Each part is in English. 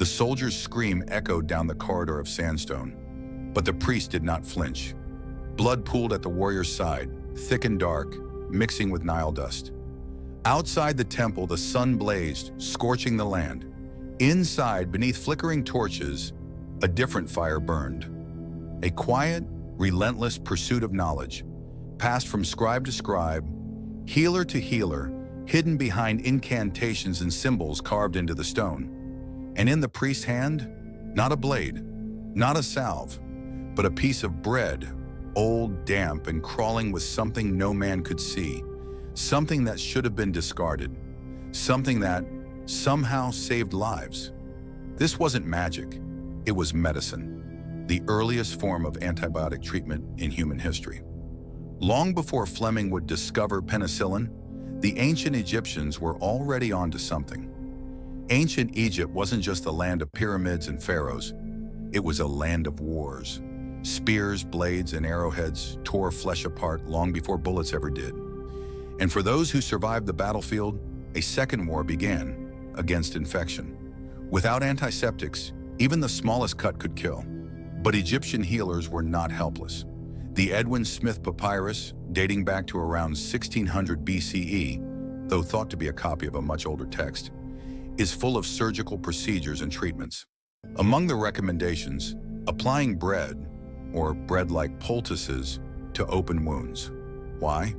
The soldier's scream echoed down the corridor of sandstone, but the priest did not flinch. Blood pooled at the warrior's side, thick and dark, mixing with Nile dust. Outside the temple, the sun blazed, scorching the land. Inside, beneath flickering torches, a different fire burned. A quiet, relentless pursuit of knowledge, passed from scribe to scribe, healer to healer, hidden behind incantations and symbols carved into the stone. And in the priest's hand, not a blade, not a salve, but a piece of bread, old, damp, and crawling with something no man could see, something that should have been discarded, something that somehow saved lives. This wasn't magic, it was medicine, the earliest form of antibiotic treatment in human history. Long before Fleming would discover penicillin, the ancient Egyptians were already onto something. Ancient Egypt wasn't just a land of pyramids and pharaohs, it was a land of wars. Spears, blades, and arrowheads tore flesh apart long before bullets ever did. And for those who survived the battlefield, a second war began, against infection. Without antiseptics, even the smallest cut could kill. But Egyptian healers were not helpless. The Edwin Smith Papyrus, dating back to around 1600 BCE, though thought to be a copy of a much older text, is full of surgical procedures and treatments. Among the recommendations, applying bread, or bread-like poultices, to open wounds. Why?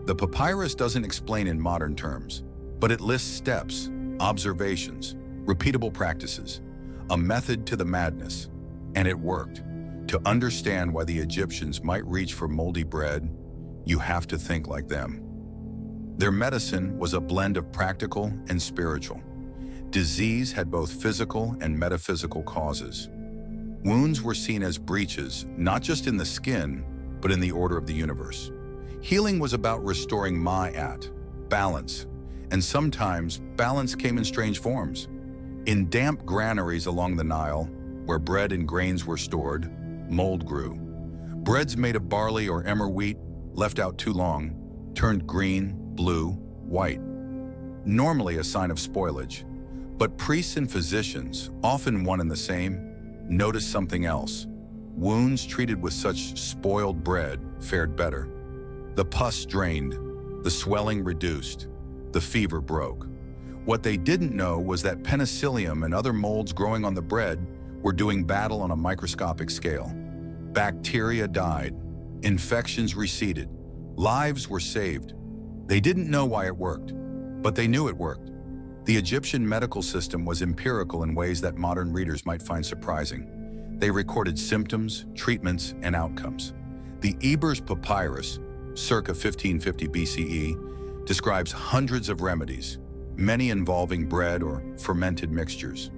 The papyrus doesn't explain in modern terms, but it lists steps, observations, repeatable practices, a method to the madness, and it worked. To understand why the Egyptians might reach for moldy bread, you have to think like them. Their medicine was a blend of practical and spiritual. Disease had both physical and metaphysical causes. Wounds were seen as breaches, not just in the skin, but in the order of the universe. Healing was about restoring ma'at, balance, and sometimes balance came in strange forms. In damp granaries along the Nile, where bread and grains were stored, mold grew. Breads made of barley or emmer wheat, left out too long, turned green, blue, white. Normally a sign of spoilage, but priests and physicians, often one and the same, noticed something else. Wounds treated with such spoiled bread fared better. The pus drained, the swelling reduced, the fever broke. What they didn't know was that penicillium and other molds growing on the bread were doing battle on a microscopic scale. Bacteria died, infections receded, lives were saved. They didn't know why it worked, but they knew it worked. The Egyptian medical system was empirical in ways that modern readers might find surprising. They recorded symptoms, treatments, and outcomes. The Ebers Papyrus, circa 1550 BCE, describes hundreds of remedies, many involving bread or fermented mixtures.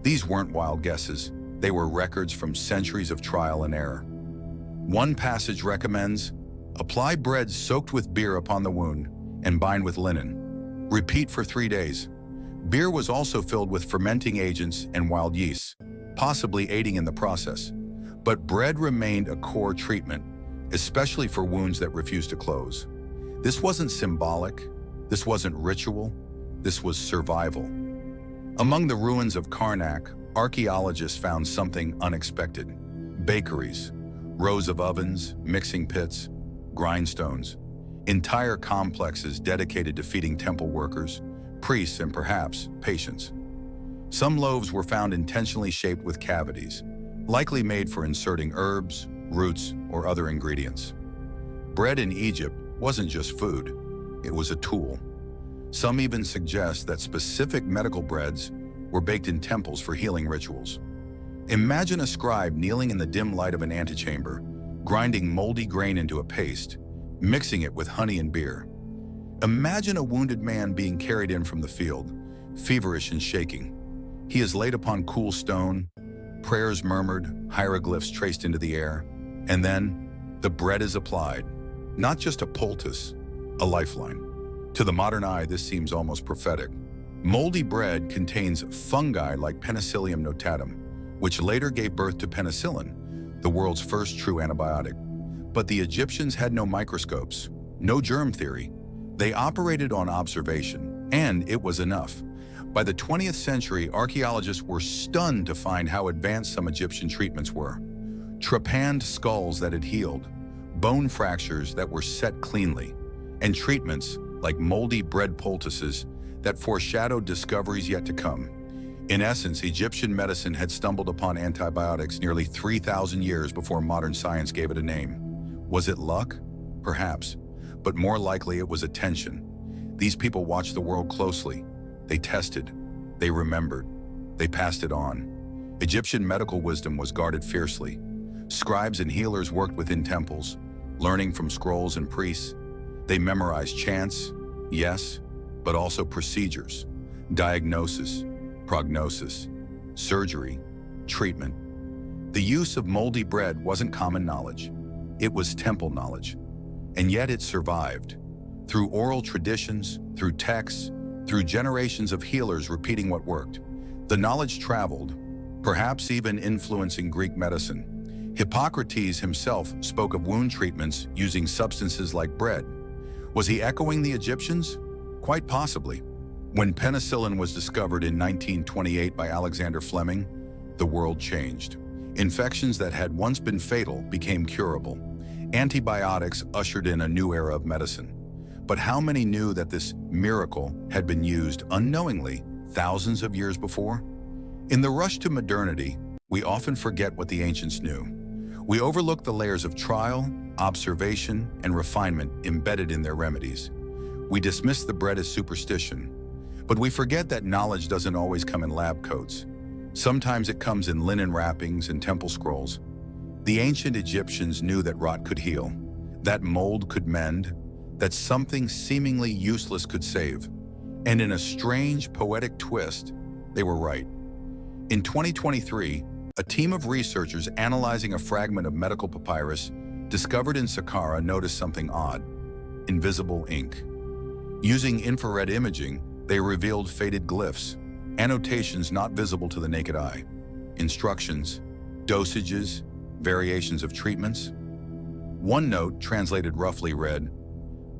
These weren't wild guesses. They were records from centuries of trial and error. One passage recommends, apply bread soaked with beer upon the wound and bind with linen. Repeat for 3 days. Beer was also filled with fermenting agents and wild yeasts, possibly aiding in the process. But bread remained a core treatment, especially for wounds that refused to close. This wasn't symbolic, this wasn't ritual, this was survival. Among the ruins of Karnak, archaeologists found something unexpected. Bakeries, rows of ovens, mixing pits, grindstones, entire complexes dedicated to feeding temple workers, priests, and perhaps patients. Some loaves were found intentionally shaped with cavities, likely made for inserting herbs, roots, or other ingredients. Bread in Egypt wasn't just food, it was a tool. Some even suggest that specific medical breads were baked in temples for healing rituals. Imagine a scribe kneeling in the dim light of an antechamber, grinding moldy grain into a paste, mixing it with honey and beer. Imagine a wounded man being carried in from the field, feverish and shaking. He is laid upon cool stone, prayers murmured, hieroglyphs traced into the air, and then the bread is applied. Not just a poultice, a lifeline. To the modern eye, this seems almost prophetic. Moldy bread contains fungi like Penicillium notatum, which later gave birth to penicillin, the world's first true antibiotic. But the Egyptians had no microscopes, no germ theory. They operated on observation, and it was enough. By the 20th century, archaeologists were stunned to find how advanced some Egyptian treatments were. Trepanned skulls that had healed, bone fractures that were set cleanly, and treatments like moldy bread poultices that foreshadowed discoveries yet to come. In essence, Egyptian medicine had stumbled upon antibiotics nearly 3,000 years before modern science gave it a name. Was it luck? Perhaps, but more likely it was attention. These people watched the world closely. They tested, they remembered, they passed it on. Egyptian medical wisdom was guarded fiercely. Scribes and healers worked within temples, learning from scrolls and priests. They memorized chants, yes, but also procedures, diagnosis, prognosis, surgery, treatment. The use of moldy bread wasn't common knowledge. It was temple knowledge. And yet it survived. Through oral traditions, through texts, through generations of healers repeating what worked. The knowledge traveled, perhaps even influencing Greek medicine. Hippocrates himself spoke of wound treatments using substances like bread. Was he echoing the Egyptians? Quite possibly. When penicillin was discovered in 1928 by Alexander Fleming, the world changed. Infections that had once been fatal became curable. Antibiotics ushered in a new era of medicine. But how many knew that this miracle had been used unknowingly thousands of years before? In the rush to modernity, we often forget what the ancients knew. We overlook the layers of trial, observation, and refinement embedded in their remedies. We dismiss the bread as superstition, but we forget that knowledge doesn't always come in lab coats. Sometimes it comes in linen wrappings and temple scrolls. The ancient Egyptians knew that rot could heal, that mold could mend, that something seemingly useless could save. And in a strange, poetic twist, they were right. In 2023, a team of researchers analyzing a fragment of medical papyrus discovered in Saqqara noticed something odd: invisible ink. Using infrared imaging, they revealed faded glyphs, annotations not visible to the naked eye, instructions, dosages, variations of treatments. One note, translated roughly, read,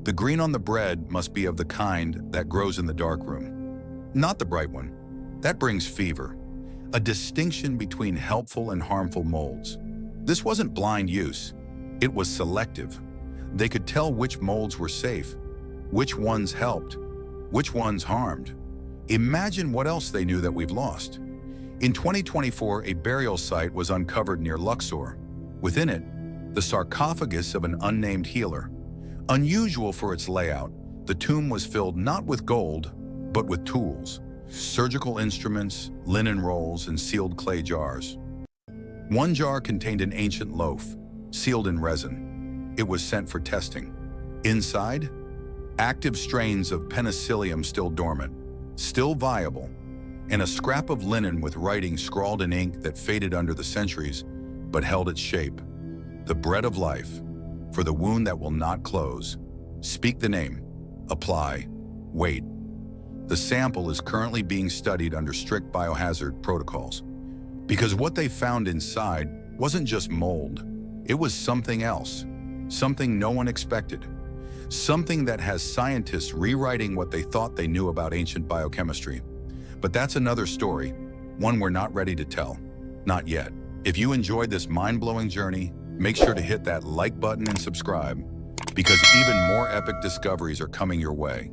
"The green on the bread must be of the kind that grows in the dark room, not the bright one. That brings fever." A distinction between helpful and harmful molds. This wasn't blind use. It was selective. They could tell which molds were safe, which ones helped, which ones harmed. Imagine what else they knew that we've lost. In 2024, a burial site was uncovered near Luxor. Within it, the sarcophagus of an unnamed healer. Unusual for its layout, the tomb was filled not with gold, but with tools. Surgical instruments, linen rolls, and sealed clay jars. One jar contained an ancient loaf, sealed in resin. It was sent for testing. Inside, active strains of Penicillium still dormant, still viable, and a scrap of linen with writing scrawled in ink that faded under the centuries, but held its shape. The bread of life, for the wound that will not close. Speak the name, apply, wait. The sample is currently being studied under strict biohazard protocols. Because what they found inside wasn't just mold. It was something else, something no one expected. Something that has scientists rewriting what they thought they knew about ancient biochemistry. But that's another story, one we're not ready to tell. Not yet. If you enjoyed this mind-blowing journey, make sure to hit that like button and subscribe, because even more epic discoveries are coming your way.